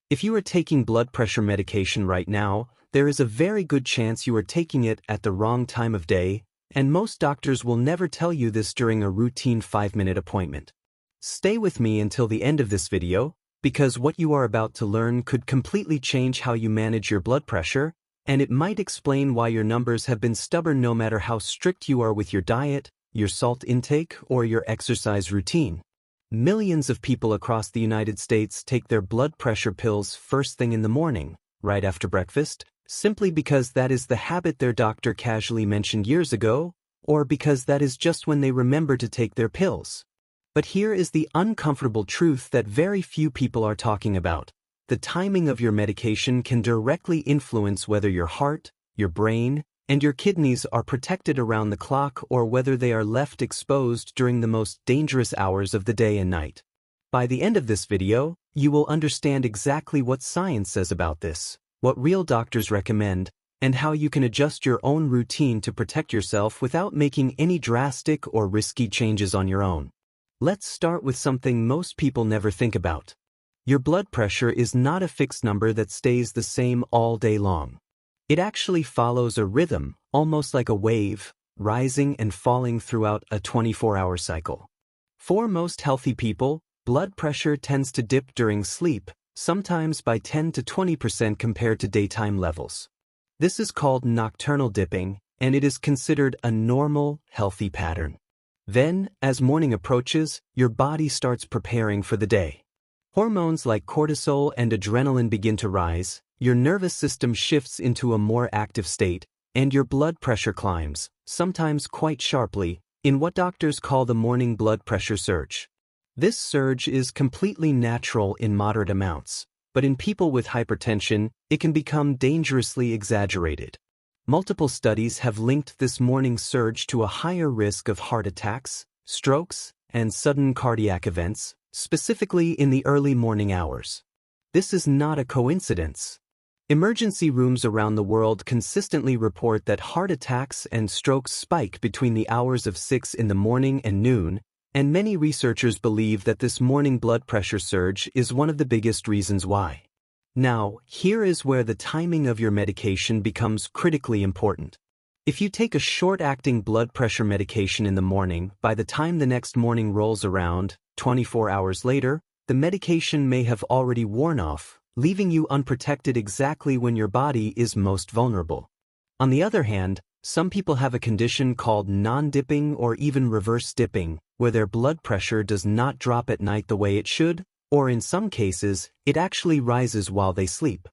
If you are taking blood pressure medication right now, there is a very good chance you are taking it at the wrong time of day, and most doctors will never tell you this during a routine 5-minute appointment. Stay with me until the end of this video, because what you are about to learn could completely change how you manage your blood pressure, and it might explain why your numbers have been stubborn no matter how strict you are with your diet, your salt intake, or your exercise routine. Millions of people across the United States take their blood pressure pills first thing in the morning, right after breakfast, simply because that is the habit their doctor casually mentioned years ago, or because that is just when they remember to take their pills. But here is the uncomfortable truth that very few people are talking about. The timing of your medication can directly influence whether your heart, your brain, and your kidneys are protected around the clock or whether they are left exposed during the most dangerous hours of the day and night. By the end of this video, you will understand exactly what science says about this, what real doctors recommend, and how you can adjust your own routine to protect yourself without making any drastic or risky changes on your own. Let's start with something most people never think about. Your blood pressure is not a fixed number that stays the same all day long. It actually follows a rhythm, almost like a wave, rising and falling throughout a 24-hour cycle. For most healthy people, blood pressure tends to dip during sleep, sometimes by 10 to 20% compared to daytime levels. This is called nocturnal dipping, and it is considered a normal, healthy pattern. Then, as morning approaches, your body starts preparing for the day. Hormones like cortisol and adrenaline begin to rise, your nervous system shifts into a more active state, and your blood pressure climbs, sometimes quite sharply, in what doctors call the morning blood pressure surge. This surge is completely natural in moderate amounts, but in people with hypertension, it can become dangerously exaggerated. Multiple studies have linked this morning surge to a higher risk of heart attacks, strokes, and sudden cardiac events, specifically in the early morning hours. This is not a coincidence. Emergency rooms around the world consistently report that heart attacks and strokes spike between the hours of 6 in the morning and noon, and many researchers believe that this morning blood pressure surge is one of the biggest reasons why. Now, here is where the timing of your medication becomes critically important. If you take a short-acting blood pressure medication in the morning, by the time the next morning rolls around, 24 hours later, the medication may have already worn off, leaving you unprotected exactly when your body is most vulnerable. On the other hand, some people have a condition called non-dipping or even reverse dipping, where their blood pressure does not drop at night the way it should, or in some cases, it actually rises while they sleep.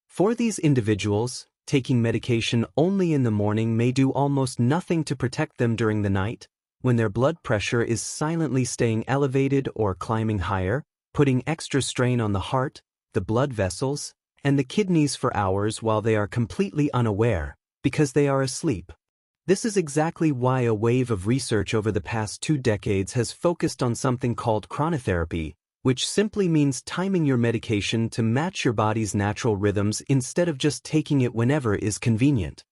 For these individuals, taking medication only in the morning may do almost nothing to protect them during the night, when their blood pressure is silently staying elevated or climbing higher, putting extra strain on the heart, the blood vessels, and the kidneys for hours while they are completely unaware, because they are asleep. This is exactly why a wave of research over the past 2 decades has focused on something called chronotherapy, which simply means timing your medication to match your body's natural rhythms instead of just taking it whenever is convenient.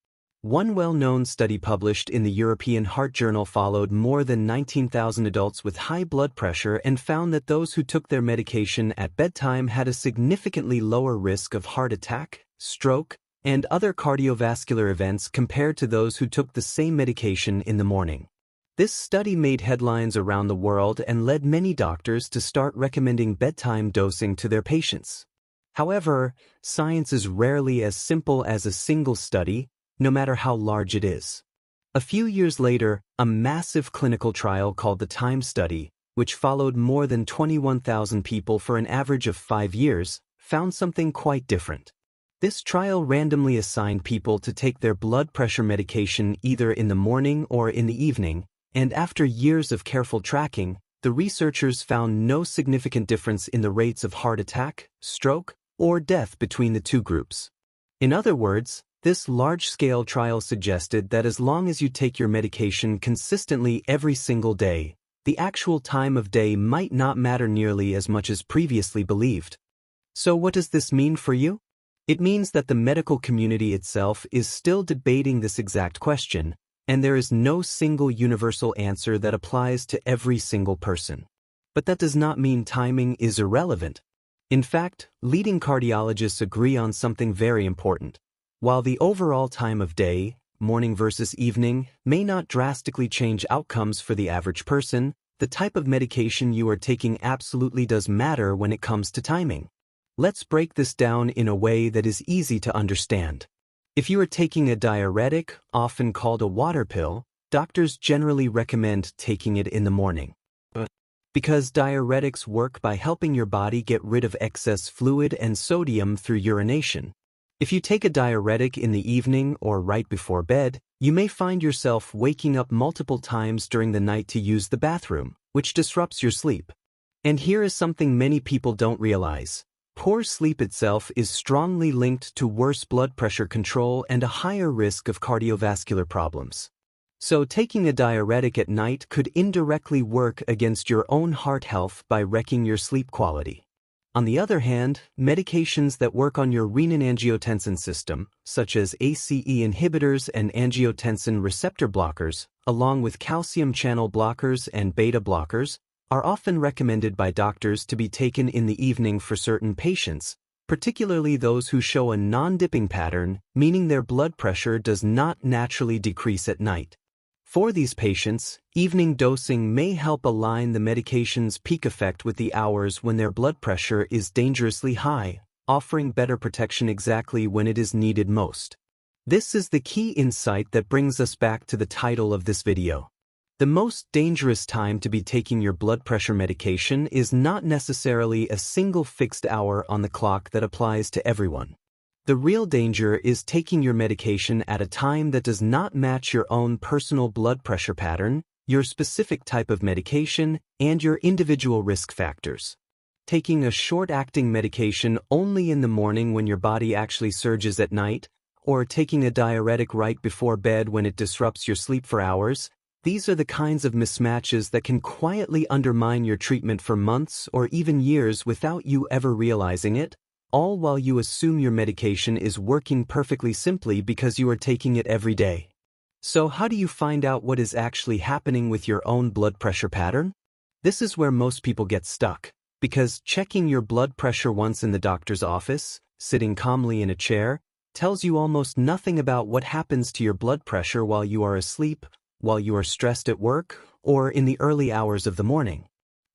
One well-known study published in the European Heart Journal followed more than 19,000 adults with high blood pressure and found that those who took their medication at bedtime had a significantly lower risk of heart attack, stroke, and other cardiovascular events compared to those who took the same medication in the morning. This study made headlines around the world and led many doctors to start recommending bedtime dosing to their patients. However, science is rarely as simple as a single study, no matter how large it is. A few years later, a massive clinical trial called the TIME study, which followed more than 21,000 people for an average of 5 years, found something quite different. This trial randomly assigned people to take their blood pressure medication either in the morning or in the evening, and after years of careful tracking, the researchers found no significant difference in the rates of heart attack, stroke, or death between the two groups. In other words, this large-scale trial suggested that as long as you take your medication consistently every single day, the actual time of day might not matter nearly as much as previously believed. So what does this mean for you? It means that the medical community itself is still debating this exact question, and there is no single universal answer that applies to every single person. But that does not mean timing is irrelevant. In fact, leading cardiologists agree on something very important. While the overall time of day, morning versus evening, may not drastically change outcomes for the average person, the type of medication you are taking absolutely does matter when it comes to timing. Let's break this down in a way that is easy to understand. If you are taking a diuretic, often called a water pill, doctors generally recommend taking it in the morning. Because diuretics work by helping your body get rid of excess fluid and sodium through urination. If you take a diuretic in the evening or right before bed, you may find yourself waking up multiple times during the night to use the bathroom, which disrupts your sleep. And here is something many people don't realize. Poor sleep itself is strongly linked to worse blood pressure control and a higher risk of cardiovascular problems. So taking a diuretic at night could indirectly work against your own heart health by wrecking your sleep quality. On the other hand, medications that work on your renin-angiotensin system, such as ACE inhibitors and angiotensin receptor blockers, along with calcium channel blockers and beta blockers, are often recommended by doctors to be taken in the evening for certain patients, particularly those who show a non-dipping pattern, meaning their blood pressure does not naturally decrease at night. For these patients, evening dosing may help align the medication's peak effect with the hours when their blood pressure is dangerously high, offering better protection exactly when it is needed most. This is the key insight that brings us back to the title of this video. The most dangerous time to be taking your blood pressure medication is not necessarily a single fixed hour on the clock that applies to everyone. The real danger is taking your medication at a time that does not match your own personal blood pressure pattern, your specific type of medication, and your individual risk factors. Taking a short-acting medication only in the morning when your body actually surges at night, or taking a diuretic right before bed when it disrupts your sleep for hours, these are the kinds of mismatches that can quietly undermine your treatment for months or even years without you ever realizing it, all while you assume your medication is working perfectly simply because you are taking it every day. So how do you find out what is actually happening with your own blood pressure pattern? This is where most people get stuck, because checking your blood pressure once in the doctor's office, sitting calmly in a chair, tells you almost nothing about what happens to your blood pressure while you are asleep, while you are stressed at work, or in the early hours of the morning.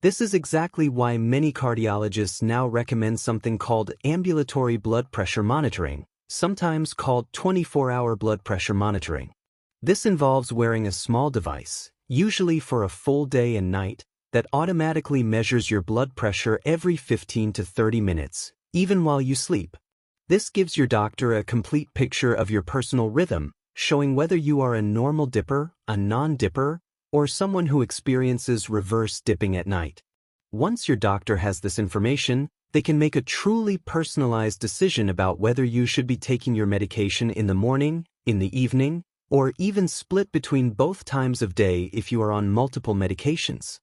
This is exactly why many cardiologists now recommend something called ambulatory blood pressure monitoring, sometimes called 24-hour blood pressure monitoring. This involves wearing a small device, usually for a full day and night, that automatically measures your blood pressure every 15 to 30 minutes, even while you sleep. This gives your doctor a complete picture of your personal rhythm, showing whether you are a normal dipper, a non-dipper, or someone who experiences reverse dipping at night. Once your doctor has this information, they can make a truly personalized decision about whether you should be taking your medication in the morning, in the evening, or even split between both times of day if you are on multiple medications.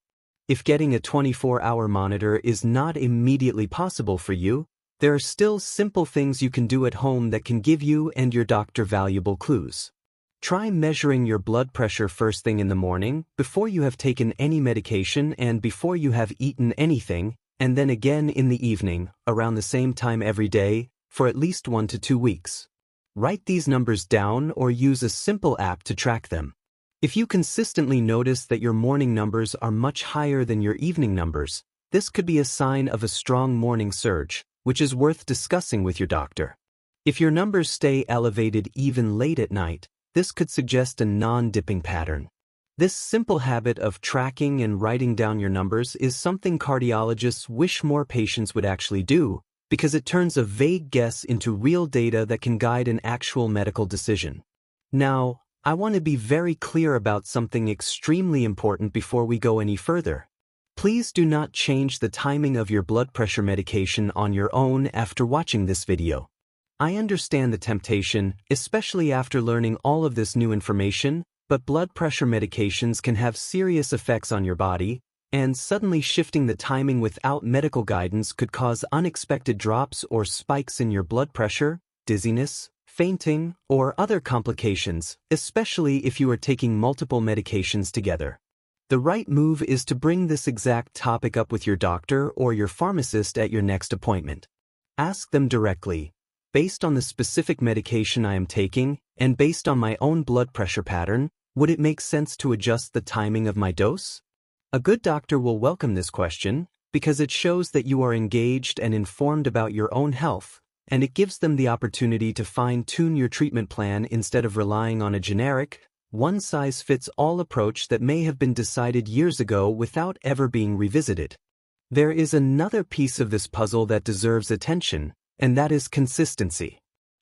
If getting a 24-hour monitor is not immediately possible for you, there are still simple things you can do at home that can give you and your doctor valuable clues. Try measuring your blood pressure first thing in the morning, before you have taken any medication and before you have eaten anything, and then again in the evening, around the same time every day, for at least 1 to 2 weeks. Write these numbers down or use a simple app to track them. If you consistently notice that your morning numbers are much higher than your evening numbers, this could be a sign of a strong morning surge, which is worth discussing with your doctor. If your numbers stay elevated even late at night, this could suggest a non-dipping pattern. This simple habit of tracking and writing down your numbers is something cardiologists wish more patients would actually do, because it turns a vague guess into real data that can guide an actual medical decision. Now, I want to be very clear about something extremely important before we go any further. Please do not change the timing of your blood pressure medication on your own after watching this video. I understand the temptation, especially after learning all of this new information, but blood pressure medications can have serious effects on your body, and suddenly shifting the timing without medical guidance could cause unexpected drops or spikes in your blood pressure, dizziness, fainting, or other complications, especially if you are taking multiple medications together. The right move is to bring this exact topic up with your doctor or your pharmacist at your next appointment. Ask them directly, based on the specific medication I am taking and based on my own blood pressure pattern, would it make sense to adjust the timing of my dose? A good doctor will welcome this question because it shows that you are engaged and informed about your own health, and it gives them the opportunity to fine-tune your treatment plan instead of relying on a generic, one-size-fits-all approach that may have been decided years ago without ever being revisited. There is another piece of this puzzle that deserves attention, and that is consistency.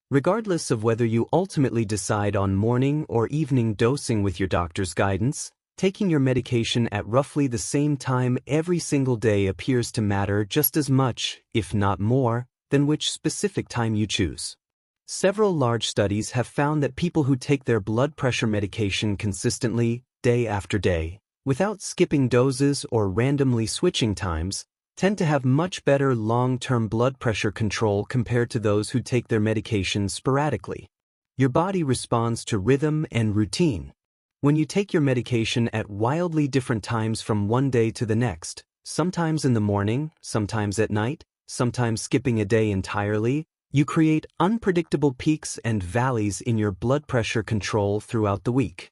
Regardless of whether you ultimately decide on morning or evening dosing with your doctor's guidance, taking your medication at roughly the same time every single day appears to matter just as much, if not more, than which specific time you choose. Several large studies have found that people who take their blood pressure medication consistently, day after day, without skipping doses or randomly switching times, tend to have much better long-term blood pressure control compared to those who take their medication sporadically. Your body responds to rhythm and routine. When you take your medication at wildly different times from one day to the next, sometimes in the morning, sometimes at night, sometimes skipping a day entirely, you create unpredictable peaks and valleys in your blood pressure control throughout the week.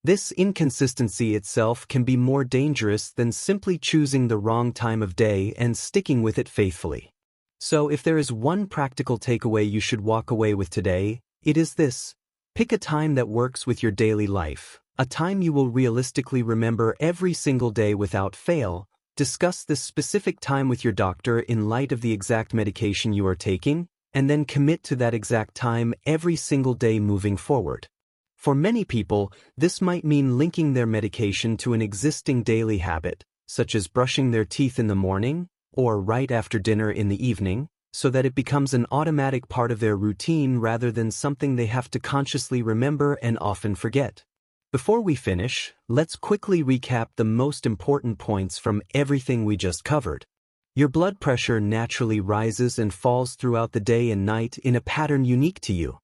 This inconsistency itself can be more dangerous than simply choosing the wrong time of day and sticking with it faithfully. So if there is one practical takeaway you should walk away with today, it is this: pick a time that works with your daily life, a time you will realistically remember every single day without fail. Discuss this specific time with your doctor in light of the exact medication you are taking, and then commit to that exact time every single day moving forward. For many people, this might mean linking their medication to an existing daily habit, such as brushing their teeth in the morning or right after dinner in the evening, so that it becomes an automatic part of their routine rather than something they have to consciously remember and often forget. Before we finish, let's quickly recap the most important points from everything we just covered. Your blood pressure naturally rises and falls throughout the day and night in a pattern unique to you.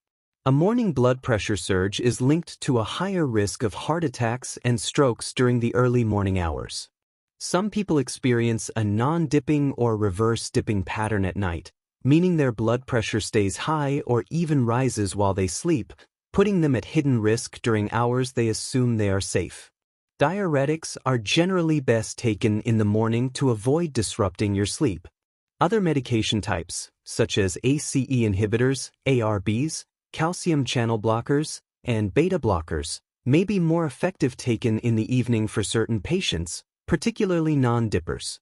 A morning blood pressure surge is linked to a higher risk of heart attacks and strokes during the early morning hours. Some people experience a non-dipping or reverse dipping pattern at night, meaning their blood pressure stays high or even rises while they sleep, putting them at hidden risk during hours they assume they are safe. Diuretics are generally best taken in the morning to avoid disrupting your sleep. Other medication types, such as ACE inhibitors, ARBs, calcium channel blockers, and beta blockers, may be more effective taken in the evening for certain patients, particularly non-dippers.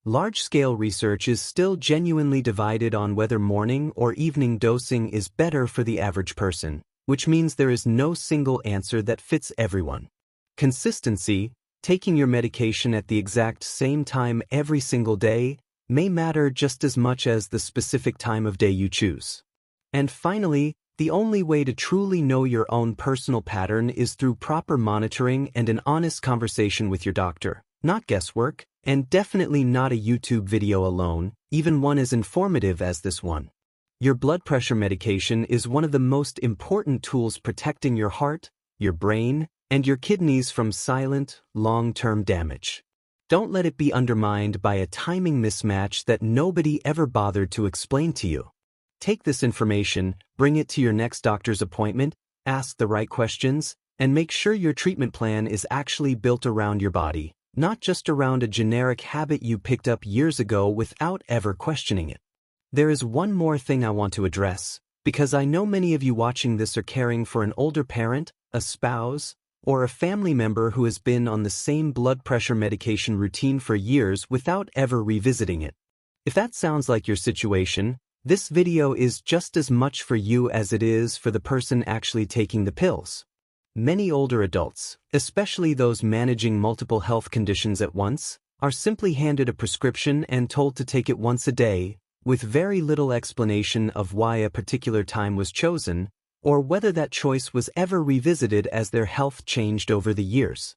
Large-scale research is still genuinely divided on whether morning or evening dosing is better for the average person, which means there is no single answer that fits everyone. Consistency, taking your medication at the exact same time every single day, may matter just as much as the specific time of day you choose. And finally, the only way to truly know your own personal pattern is through proper monitoring and an honest conversation with your doctor, not guesswork, and definitely not a YouTube video alone, even one as informative as this one. Your blood pressure medication is one of the most important tools protecting your heart, your brain, and your kidneys from silent, long-term damage. Don't let it be undermined by a timing mismatch that nobody ever bothered to explain to you. Take this information, bring it to your next doctor's appointment, ask the right questions, and make sure your treatment plan is actually built around your body, not just around a generic habit you picked up years ago without ever questioning it. There is one more thing I want to address, because I know many of you watching this are caring for an older parent, a spouse, or a family member who has been on the same blood pressure medication routine for years without ever revisiting it. If that sounds like your situation, this video is just as much for you as it is for the person actually taking the pills. Many older adults, especially those managing multiple health conditions at once, are simply handed a prescription and told to take it once a day, with very little explanation of why a particular time was chosen, or whether that choice was ever revisited as their health changed over the years.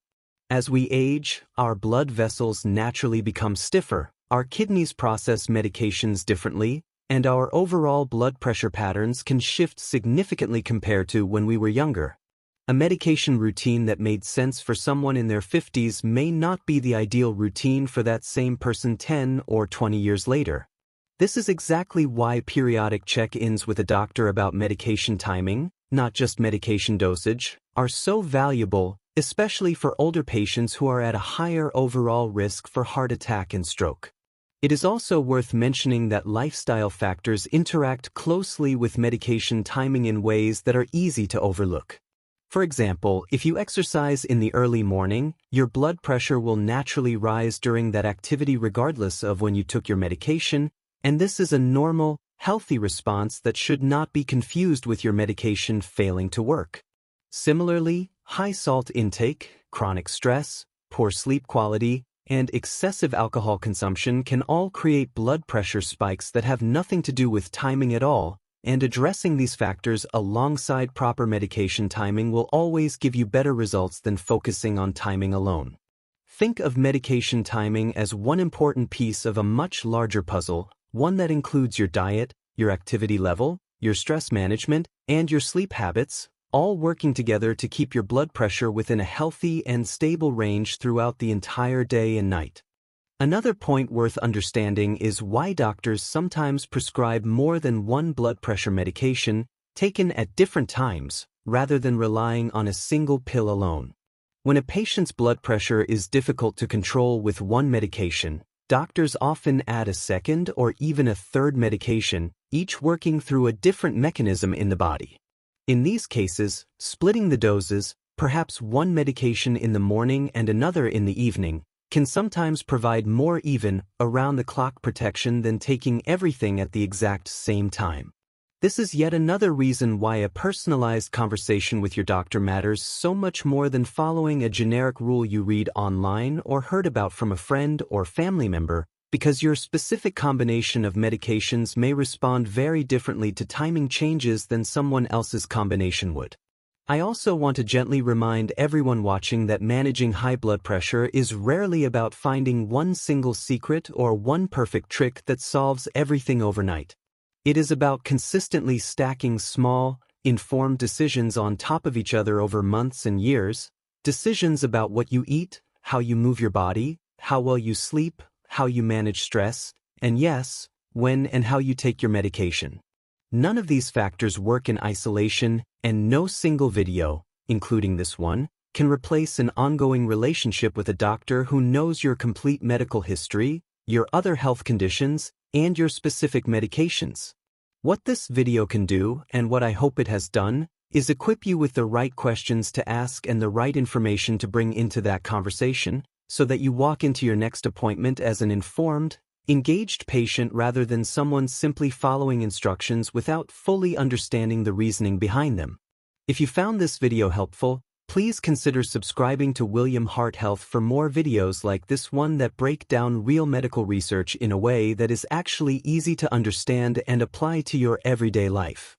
As we age, our blood vessels naturally become stiffer, our kidneys process medications differently, and our overall blood pressure patterns can shift significantly compared to when we were younger. A medication routine that made sense for someone in their 50s may not be the ideal routine for that same person 10 or 20 years later. This is exactly why periodic check-ins with a doctor about medication timing, not just medication dosage, are so valuable, especially for older patients who are at a higher overall risk for heart attack and stroke. It is also worth mentioning that lifestyle factors interact closely with medication timing in ways that are easy to overlook. For example, if you exercise in the early morning, your blood pressure will naturally rise during that activity regardless of when you took your medication, and this is a normal, healthy response that should not be confused with your medication failing to work. Similarly, high salt intake, chronic stress, poor sleep quality, and excessive alcohol consumption can all create blood pressure spikes that have nothing to do with timing at all, and addressing these factors alongside proper medication timing will always give you better results than focusing on timing alone. Think of medication timing as one important piece of a much larger puzzle, one that includes your diet, your activity level, your stress management, and your sleep habits, all working together to keep your blood pressure within a healthy and stable range throughout the entire day and night. Another point worth understanding is why doctors sometimes prescribe more than one blood pressure medication taken at different times, rather than relying on a single pill alone. When a patient's blood pressure is difficult to control with one medication, doctors often add a second or even a third medication, each working through a different mechanism in the body. In these cases, splitting the doses, perhaps one medication in the morning and another in the evening, can sometimes provide more even, around-the-clock protection than taking everything at the exact same time. This is yet another reason why a personalized conversation with your doctor matters so much more than following a generic rule you read online or heard about from a friend or family member, because your specific combination of medications may respond very differently to timing changes than someone else's combination would. I also want to gently remind everyone watching that managing high blood pressure is rarely about finding one single secret or one perfect trick that solves everything overnight. It is about consistently stacking small, informed decisions on top of each other over months and years, decisions about what you eat, how you move your body, how well you sleep, how you manage stress, and yes, when and how you take your medication. None of these factors work in isolation, and no single video, including this one, can replace an ongoing relationship with a doctor who knows your complete medical history, your other health conditions, and your specific medications. What this video can do, and what I hope it has done, is equip you with the right questions to ask and the right information to bring into that conversation, so that you walk into your next appointment as an informed, engaged patient rather than someone simply following instructions without fully understanding the reasoning behind them. If you found this video helpful, please consider subscribing to William Heart Health for more videos like this one that break down real medical research in a way that is actually easy to understand and apply to your everyday life.